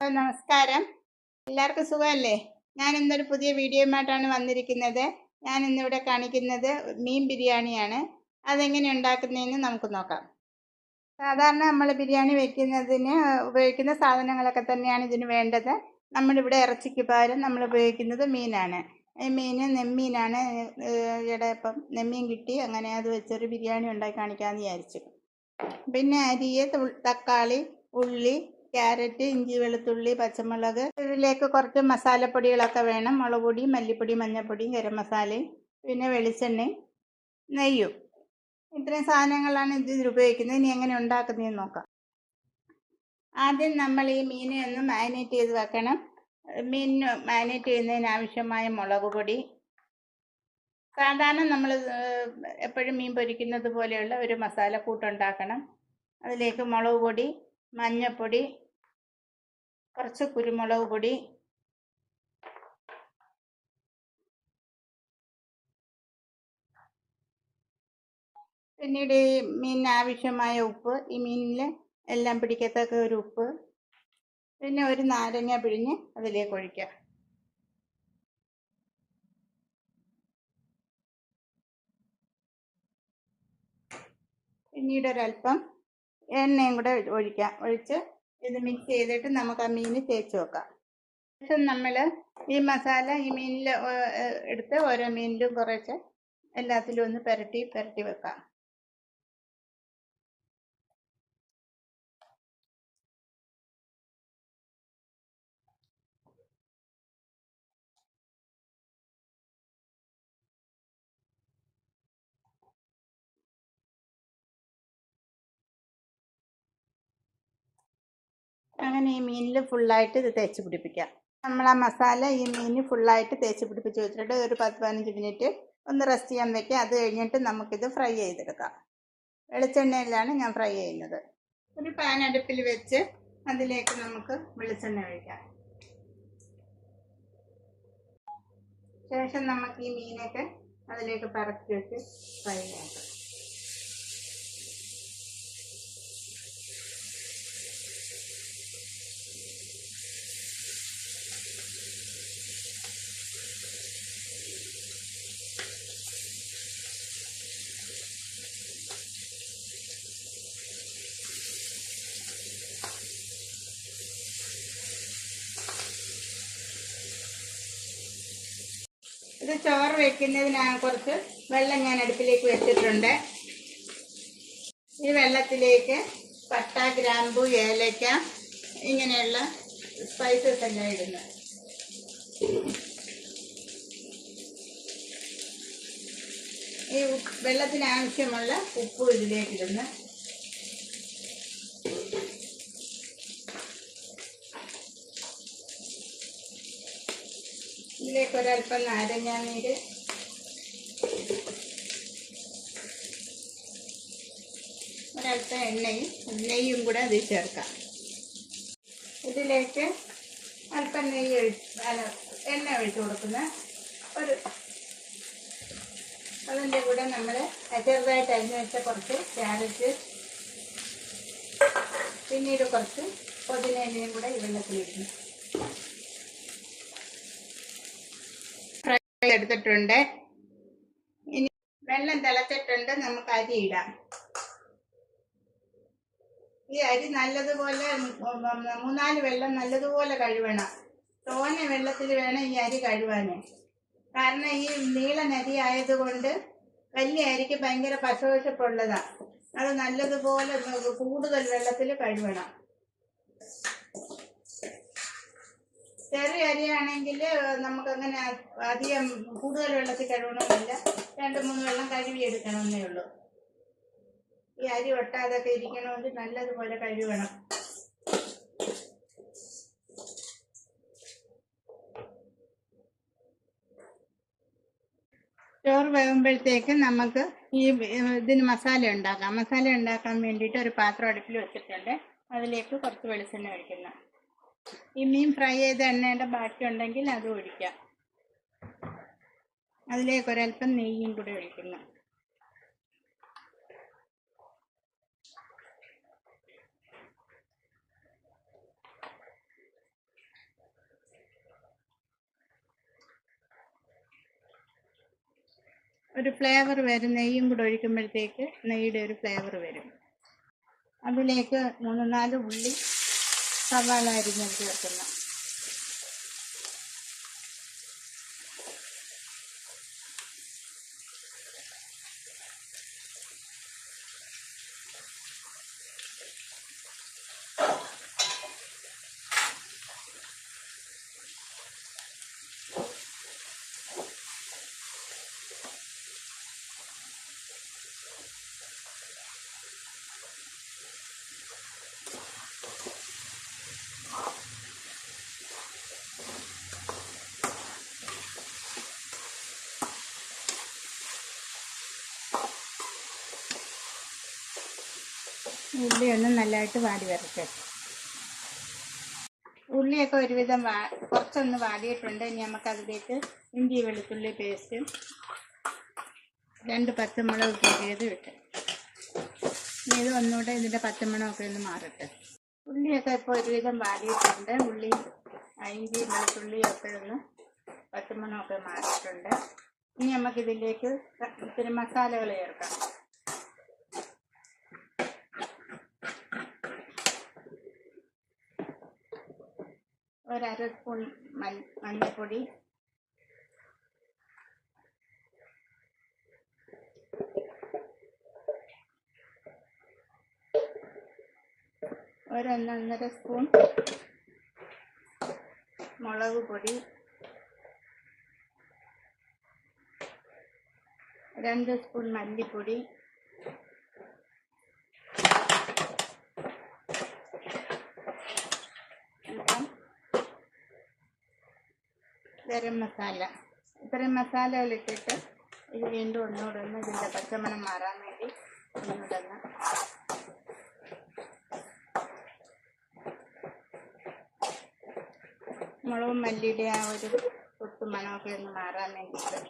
നമസ്കാരം, എല്ലാവർക്കും സുഖമല്ലേ? ഞാൻ ഇന്നൊരു പുതിയ വീഡിയോയുമായിട്ടാണ് വന്നിരിക്കുന്നത്. ഞാൻ ഇന്നിവിടെ കാണിക്കുന്നത് മീൻ ബിരിയാണിയാണ്. അതെങ്ങനെ ഉണ്ടാക്കുന്നതെന്ന് നമുക്ക് നോക്കാം. സാധാരണ നമ്മൾ ബിരിയാണി വെക്കുന്നതിന് ഉപയോഗിക്കുന്ന സാധനങ്ങളൊക്കെ തന്നെയാണ് ഇതിന് വേണ്ടത്. നമ്മളിവിടെ ഇറച്ചിക്ക് പകരം നമ്മൾ ഉപയോഗിക്കുന്നത് മീനാണ്. ഈ മീൻ നെമ്മീനാണ്. ഇപ്പം നെമ്മീൻ കിട്ടി, അങ്ങനെ അത് വെച്ചൊരു ബിരിയാണി ഉണ്ടാക്കി കാണിക്കാമെന്ന് വിചാരിച്ചു. പിന്നെ അരിയെ തക്കാളി, ഉള്ളി, ക്യാരറ്റ്, ഇഞ്ചി, വെളുത്തുള്ളി, പച്ചമുളക്, ഇതിലേക്ക് കുറച്ച് മസാലപ്പൊടികളൊക്കെ വേണം. മുളക് പൊടി, മല്ലിപ്പൊടി, മഞ്ഞൾപ്പൊടിയും ഗരം മസാലയും, പിന്നെ വെളിച്ചെണ്ണയും നെയ്യും. ഇത്രയും സാധനങ്ങളാണ് ഇതിൽ ഉപയോഗിക്കുന്നത്. ഇനി എങ്ങനെ ഉണ്ടാക്കുന്നതെന്ന് നോക്കാം. ആദ്യം നമ്മൾ ഈ മീനെ ഒന്ന് മാരിനേറ്റ് ചെയ്ത് വെക്കണം. മീനിന് മാരിനേറ്റ് ചെയ്യുന്നതിന് ആവശ്യമായ മുളക് പൊടി, സാധാരണ നമ്മൾ എപ്പോഴും മീൻ പൊരിക്കുന്നത് പോലെയുള്ള ഒരു മസാലക്കൂട്ടുണ്ടാക്കണം. അതിലേക്ക് മുളക് പൊടി, മഞ്ഞൾപ്പൊടി, കുറച്ച് കുരുമുളക് പൊടി, പിന്നീട് ഈ മീനിന് ആവശ്യമായ ഉപ്പ്, ഈ മീനിൽ എല്ലാം പിടിക്കത്തക്ക ഒരു ഉപ്പ്, പിന്നെ ഒരു നാരങ്ങ പിഴിഞ്ഞ് അതിലേക്ക് ഒഴിക്കുക. പിന്നീട് ഒരല്പം എണ്ണയും കൂടെ ഒഴിച്ച് ഇത് മിക്സ് ചെയ്തിട്ട് നമുക്ക് ആ മീൻ തേച്ച് വെക്കാം. ശേഷം നമ്മൾ ഈ മസാല ഈ മീനിൽ എടുത്ത് ഓരോ മീനിലും കുറച്ച് എല്ലാത്തിലും ഒന്ന് പുരട്ടി വെക്കാം. അങ്ങനെ ഈ മീനിൽ ഫുള്ളായിട്ട് ഇത് തേച്ച് പിടിപ്പിക്കാം. നമ്മൾ ആ മസാല ഈ മീനിൽ ഫുള്ളായിട്ട് തേച്ച് പിടിപ്പിച്ച് വെച്ചിട്ട് ഒരു 10-15 മിനിറ്റ് ഒന്ന് റെസ്റ്റ് ചെയ്യാൻ വയ്ക്കുക. അത് കഴിഞ്ഞിട്ട് നമുക്കിത് ഫ്രൈ ചെയ്തെടുക്കാം. വെളിച്ചെണ്ണയിലാണ് ഞാൻ ഫ്രൈ ചെയ്യുന്നത്. ഒരു പാൻ അടുപ്പിൽ വെച്ച് അതിലേക്ക് നമുക്ക് വെളിച്ചെണ്ണ ഒഴിക്കാം. ശേഷം നമുക്ക് ഈ മീനൊക്കെ അതിലേക്ക് പറക്കി വെച്ച് ഫ്രൈ ചെയ്യാം. ഇത് ചോറ് വെക്കുന്നതിനാണ് കുറച്ച് വെള്ളം ഞാൻ അടുപ്പിലേക്ക് വെച്ചിട്ടുണ്ട്. ഈ വെള്ളത്തിലേക്ക് പട്ട, ഗ്രാമ്പു, ഏലക്ക ഇങ്ങനെയുള്ള സ്പൈസസ് എല്ലാം ഇടുന്നത്. ഈ വെള്ളത്തിന് ആവശ്യമുള്ള ഉപ്പും ഇതിലേക്ക് ഇടുന്നു. ഇതിലേക്ക് ഒരല്പം നാരങ്ങാനീര്, ഒരല്പം നെയ്യും കൂടെ അതിൽ ചേർക്കാം. ഇതിലേക്ക് അല്പം എണ്ണ ഒഴിച്ച് കൊടുക്കുന്ന അതിൻ്റെ കൂടെ നമ്മൾ ചെറുതായിട്ട് അരിഞ്ഞ് വെച്ച കുറച്ച് ക്യാരറ്റ്, പിന്നീട് കുറച്ച് പുതിനയും കൂടെ ഈ വെള്ളത്തിലിടുന്നു. ഫ്രൈ എടുത്തിട്ടുണ്ട്. ഇനി വെള്ളം തിളച്ചിട്ടുണ്ട്, നമുക്ക് അരി ഇടാം. ഈ അരി നല്ലതുപോലെ 3-4 വെള്ളം നല്ലതുപോലെ കഴുകണം. തോന വെള്ളത്തിൽ വേണം ഈ അരി കഴുകാന്. കാരണം ഈ നീളൻ അരി ആയതുകൊണ്ട് വലിയ അരിക്ക് ഭയങ്കര പശവശപ്പുള്ളതാണ്. അത് നല്ലതുപോലെ കൂടുതൽ വെള്ളത്തിൽ കഴുകണം. ചെറിയ അരിയാണെങ്കിൽ നമുക്കങ്ങനെ അധികം കൂടുതൽ വെള്ളത്തിൽ കഴുകണമെന്നില്ല. 2-3 വെള്ളം കഴുകി എടുക്കണമെന്നേ ഉള്ളൂ. ഈ അരി ഒട്ടാതൊക്കെ ഇരിക്കണമെങ്കിൽ നല്ലതുപോലെ കഴുകണം. ചോറ് വേകുമ്പോഴത്തേക്ക് നമുക്ക് ഈ ഇതിന് മസാല ഉണ്ടാക്കാം. മസാല ഉണ്ടാക്കാൻ വേണ്ടിയിട്ട് ഒരു പാത്രം അടുപ്പിൽ വെച്ചിട്ടുണ്ട്. അതിലേക്ക് കുറച്ച് വെളിച്ചെണ്ണ ഒഴിക്കണം. ഈ മീൻ ഫ്രൈ ചെയ്ത എണ്ണയുടെ ബാക്കി ഉണ്ടെങ്കിൽ അത് ഒഴിക്കാം. അതിലേക്ക് ഒരല്പം നെയ്യും കൂടി ഒഴിക്കുന്നു. ഒരു ഫ്ലേവർ വരും. നെയ്യും കൂടെ ഒഴിക്കുമ്പോഴത്തേക്ക് നെയ്യുടെ ഒരു ഫ്ലേവർ വരും. അതിലേക്ക് 3-4 ഉള്ളി സവാള അരിഞ്ഞത് ചേർക്കുന്നു. ഉള്ളി ഒന്ന് നല്ലതായിട്ട് വാടി വരട്ടെ. ഉള്ളിയൊക്കെ ഒരുവിധം കുറച്ചൊന്ന് വാടിയിട്ടുണ്ട്. ഇനി നമുക്കതിലേക്ക് ഇഞ്ചി വെളുത്തുള്ളി പേസ്റ്റും 2 പച്ചമുളക് കീറിയത് ഇട്ട് ഇനി ഇത് ഒന്നുകൂടെ ഇതിൻ്റെ പച്ചമണമൊക്കെ ഒന്ന് മാറട്ടെ. ഉള്ളിയൊക്കെ ഇപ്പോൾ ഒരുവിധം വാടിയിട്ടുണ്ട്. ഉള്ളി ഇഞ്ചി വെളുത്തുള്ളിയൊക്കെ ഒന്ന് പച്ചമണമൊക്കെ മാറിയിട്ടുണ്ട്. ഇനി നമുക്കിതിലേക്ക് ഇത്തിരി മസാലകൾ ചേർക്കാം. 1/2 സ്പൂൺ മഞ്ഞൾപ്പൊടി, 1-1.5 സ്പൂൺ മുളക് പൊടി, 2 സ്പൂൺ മല്ലിപ്പൊടി, ഗരം മസാല. ഇത്രയും മസാലകൾ ഇട്ടിട്ട് ഇത് വീണ്ടും ഒന്നുകൂടെ ഇതിൻ്റെ പച്ചമണം മാറാൻ വേണ്ടി ഒന്നുകൂടെ മുളകും മല്ലിയുടെ ആ ഒരു കൊത്തു മണമൊക്കെ ഒന്ന് മാറാൻ വേണ്ടിയിട്ട്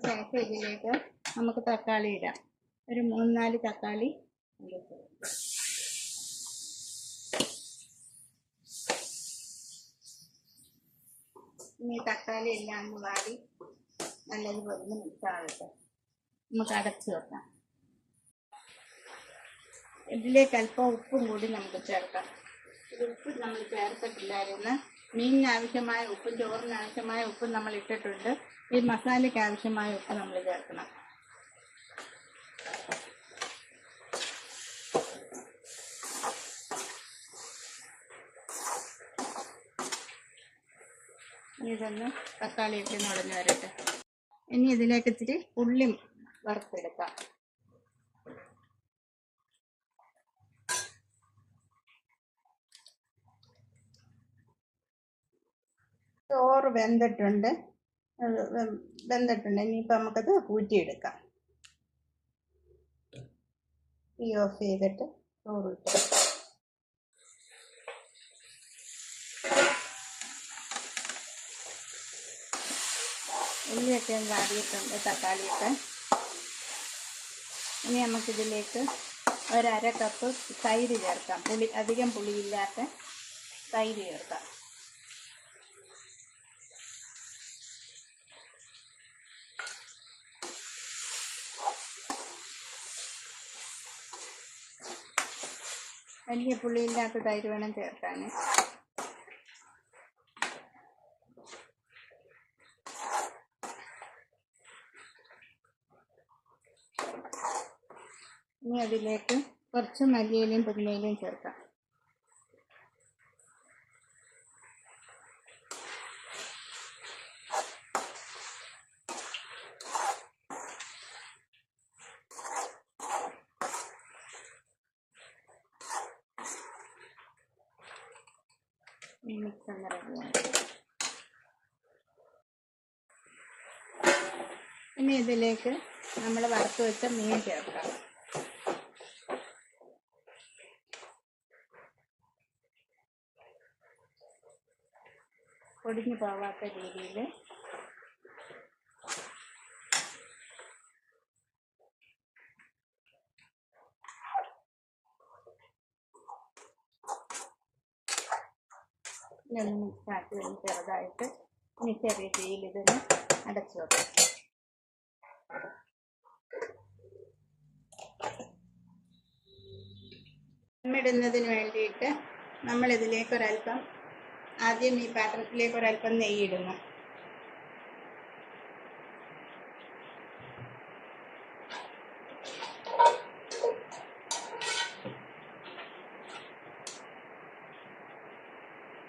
ശേഷം ഇതിലേക്ക് നമുക്ക് തക്കാളി ഇടാം. ഒരു 3-4 തക്കാളി. ഇനി തക്കാളി എല്ലാം ഒന്ന് വാടി നല്ലതുപോലെ മിക്സ് ആവട്ടെ. നമുക്ക് അടച്ചു വെക്കാം. ഇതിലേക്ക് അല്പം ഉപ്പും കൂടി നമുക്ക് ചേർക്കാം. ഉപ്പ് നമ്മൾ ചേർത്തിട്ടില്ലായിരുന്നു. മീനിന് ആവശ്യമായ ഉപ്പും ചോറിന് ആവശ്യമായ ഉപ്പും നമ്മൾ ഇട്ടിട്ടുണ്ട്. ഈ മസാലയ്ക്ക് ആവശ്യമായ ഉപ്പ് നമ്മൾ ചേർക്കണം. ഇതൊന്ന് തക്കാളിയൊക്കെ നുടഞ്ഞു വരട്ടെ. ഇനി ഇതിലേക്ക് ഇത്തിരി ഉള്ളി വറുത്തെടുക്കാം. ചോറ് വെന്തിട്ടുണ്ട്. ഇനിയിപ്പോൾ നമുക്കത് ഊറ്റിയെടുക്കാം. തീ ഓഫ് ചെയ്തിട്ട് ചോറ് ഇട്ട് ഉള്ളിയൊക്കെ വാടിയിട്ടുണ്ട്, തക്കാളിയൊക്കെ. ഇനി നമുക്കിതിലേക്ക് 1/2 കപ്പ് തൈര് ചേർക്കാം. അധികം പുളിയില്ലാത്ത തൈര് ചേർക്കാം. വലിയ പുളിയില്ലാത്ത തൈര് വേണം ചേർക്കാൻ. ഇനി അതിലേക്ക് കുറച്ച് മല്ലിയിലയും പുതിനയിലയും ചേർക്കാം. മിക്സ് ഒന്ന് റെഡിയായി. ഇനി ഇതിലേക്ക് നമ്മൾ വറുത്ത് വെച്ച മീൻ ചേർക്കാം. പൊടിഞ്ഞു പോവാത്ത രീതിയിൽ ഇതൊന്ന് മിക്സാക്കി ഒന്ന് ചെറുതായിട്ട് ഇനി ചെറിയ തീയിൽ ഇതൊന്ന് അടച്ചു വെക്കാം. ഇടുന്നതിന് വേണ്ടിയിട്ട് നമ്മളിതിലേക്ക് ഒരല്പം ആദ്യം ഈ പാത്രത്തിലേക്ക് ഒരല്പം നെയ്യിടുന്നു.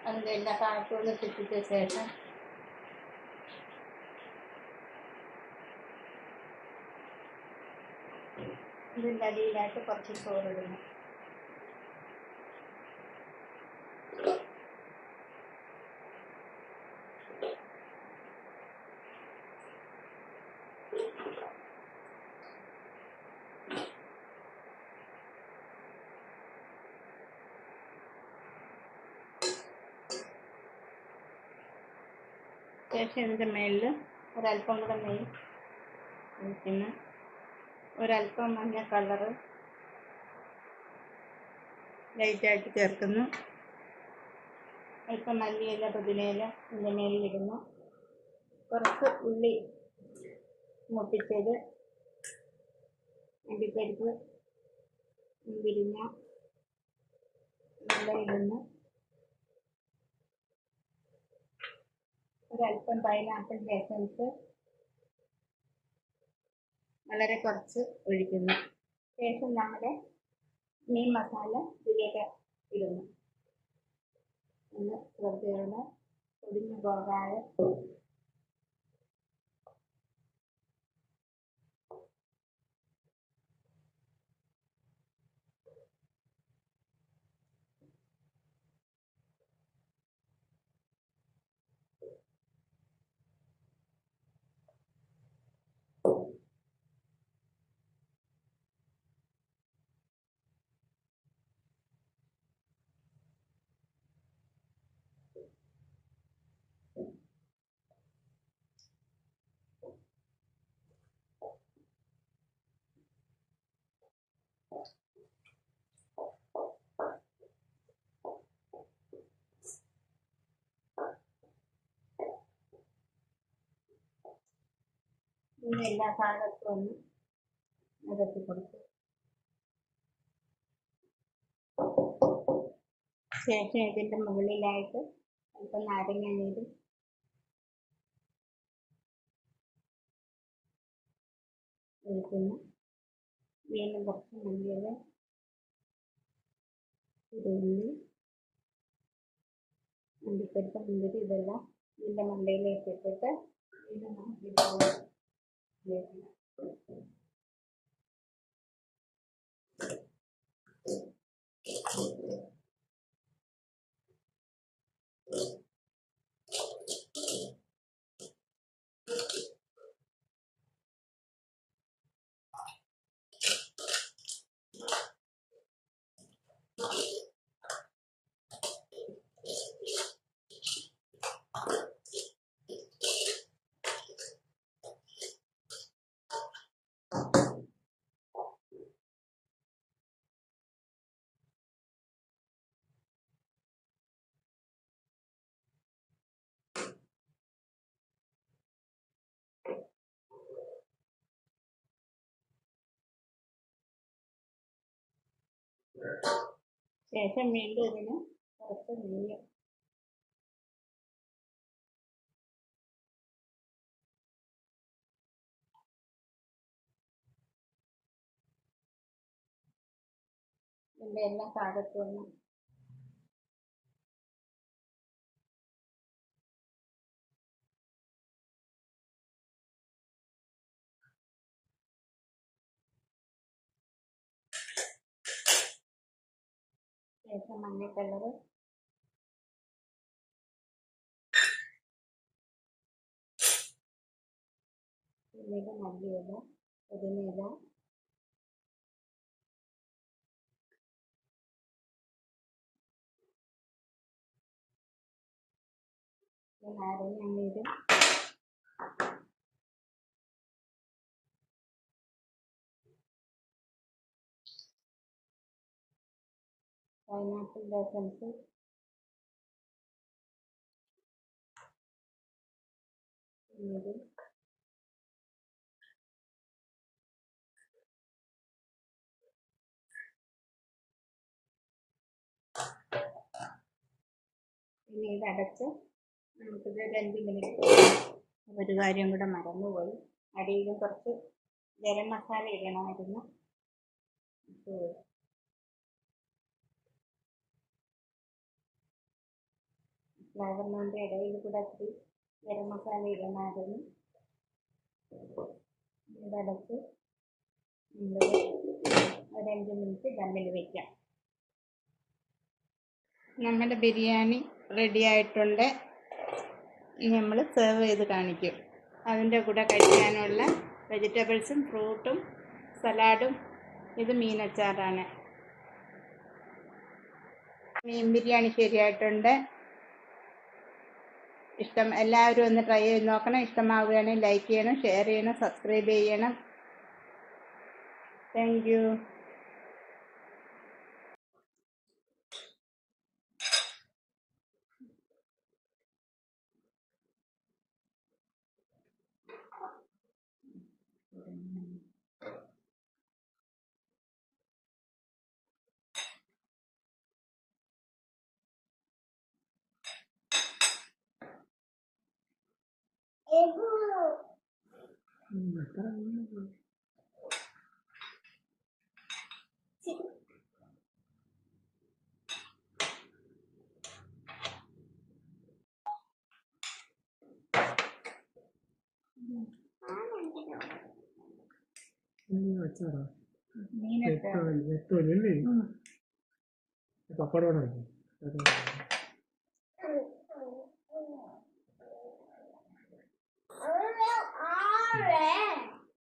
അതിൻ്റെ എല്ലാ ഭാഗത്തുനിന്ന് ചുറ്റിച്ച ശേഷം ഇതിൻ്റെ അടിയിലായിട്ട് കുറച്ച് ചോറിടുന്നു. ശേഷം ഇതിൻ്റെ മേളിൽ ഒരല്പം കൂടെ നെയ്യ് ഒഴിക്കുന്നു. ഒരല്പം മഞ്ഞ കളറ് ലൈറ്റായിട്ട് ചേർക്കുന്നു. അല്പം മല്ലിയില പുതിനയില ഇതിൻ്റെ മേലിടുന്നു. കുറച്ച് ഉള്ളി മുട്ടിച്ചത്, അണ്ടിപ്പരിപ്പ്, മുന്തിരിങ്ങ എല്ലാം ഇടുന്നു. ഒരല്പം പൈനാപ്പിൾ എസൻസ് വളരെ കുറച്ച് ഒഴിക്കുന്നു. ശേഷം നമ്മുടെ മീൻ മസാല ഇതിലേക്ക് ഇടുന്നു. ഒന്ന് ശ്രദ്ധയോടെ ഒടിഞ്ഞു പോകാതെ ഇതിൻ്റെ എല്ലാ ഭാഗത്തും ഒന്ന് നിരത്തി കൊടുത്തു. ശേഷം ഇതിൻ്റെ മുകളിലായിട്ട് അല്പം നാരങ്ങ നീരും ഒഴിക്കുന്നു. വീണ്ടും കുറച്ച് മല്ലിയില, ഉള്ളി, അണ്ടിപ്പരിപ്പ്, മുന്തിരി ഇതെല്ലാം ഇതിൻ്റെ മണ്ടയിലേക്ക് ഇട്ടിട്ട് വീണ്ടും നമുക്ക് ശേഷം വീണ്ടും ഇതിന് കുറച്ച് നെയ്യ് ഇതിൻ്റെ എല്ലാ ഭാഗത്തും ഒന്ന് ശേഷം മഞ്ഞ കളറ്, പിന്നീട് മല്ലിയില, പുതിനയില, നാരങ്ങ നീര്, പൈനാപ്പിൾ എസൻസ്, ഇത് ഇനി ഇതടച്ച് നമുക്കിത് 2 മിനിറ്റ്. ഒരു കാര്യം കൂടെ മറന്നുപോയി, അടിയിലും കുറച്ച് ഗരം മസാല ഇടണമായിരുന്നു. ഫ്ലേവറിന് വേണ്ടി ഇടയിൽ കൂടെ ഇത്തിരി ഗരം മസാല ഇടണമായിരുന്നു. ഇതടച്ച് ഒരു 5 മിനിറ്റ് ദമ്മിൽ വയ്ക്കാം. നമ്മുടെ ബിരിയാണി റെഡി ആയിട്ടുണ്ട്. ഇനി നമ്മൾ സെർവ് ചെയ്ത് കാണിക്കും. അതിൻ്റെ കൂടെ കഴിക്കാനുള്ള വെജിറ്റബിൾസും ഫ്രൂട്ടും സലാഡും. ഇത് മീനച്ചാറാണ്. മീൻ ബിരിയാണി ശരിയായിട്ടുണ്ട്. എല്ലാവരും ഒന്ന് ട്രൈ ചെയ്ത് നോക്കണം. ഇഷ്ടമാവുകയാണെങ്കിൽ ലൈക്ക് ചെയ്യണം, ഷെയർ ചെയ്യണം, സബ്സ്ക്രൈബ് ചെയ്യണം. Thank you. പപ്പടം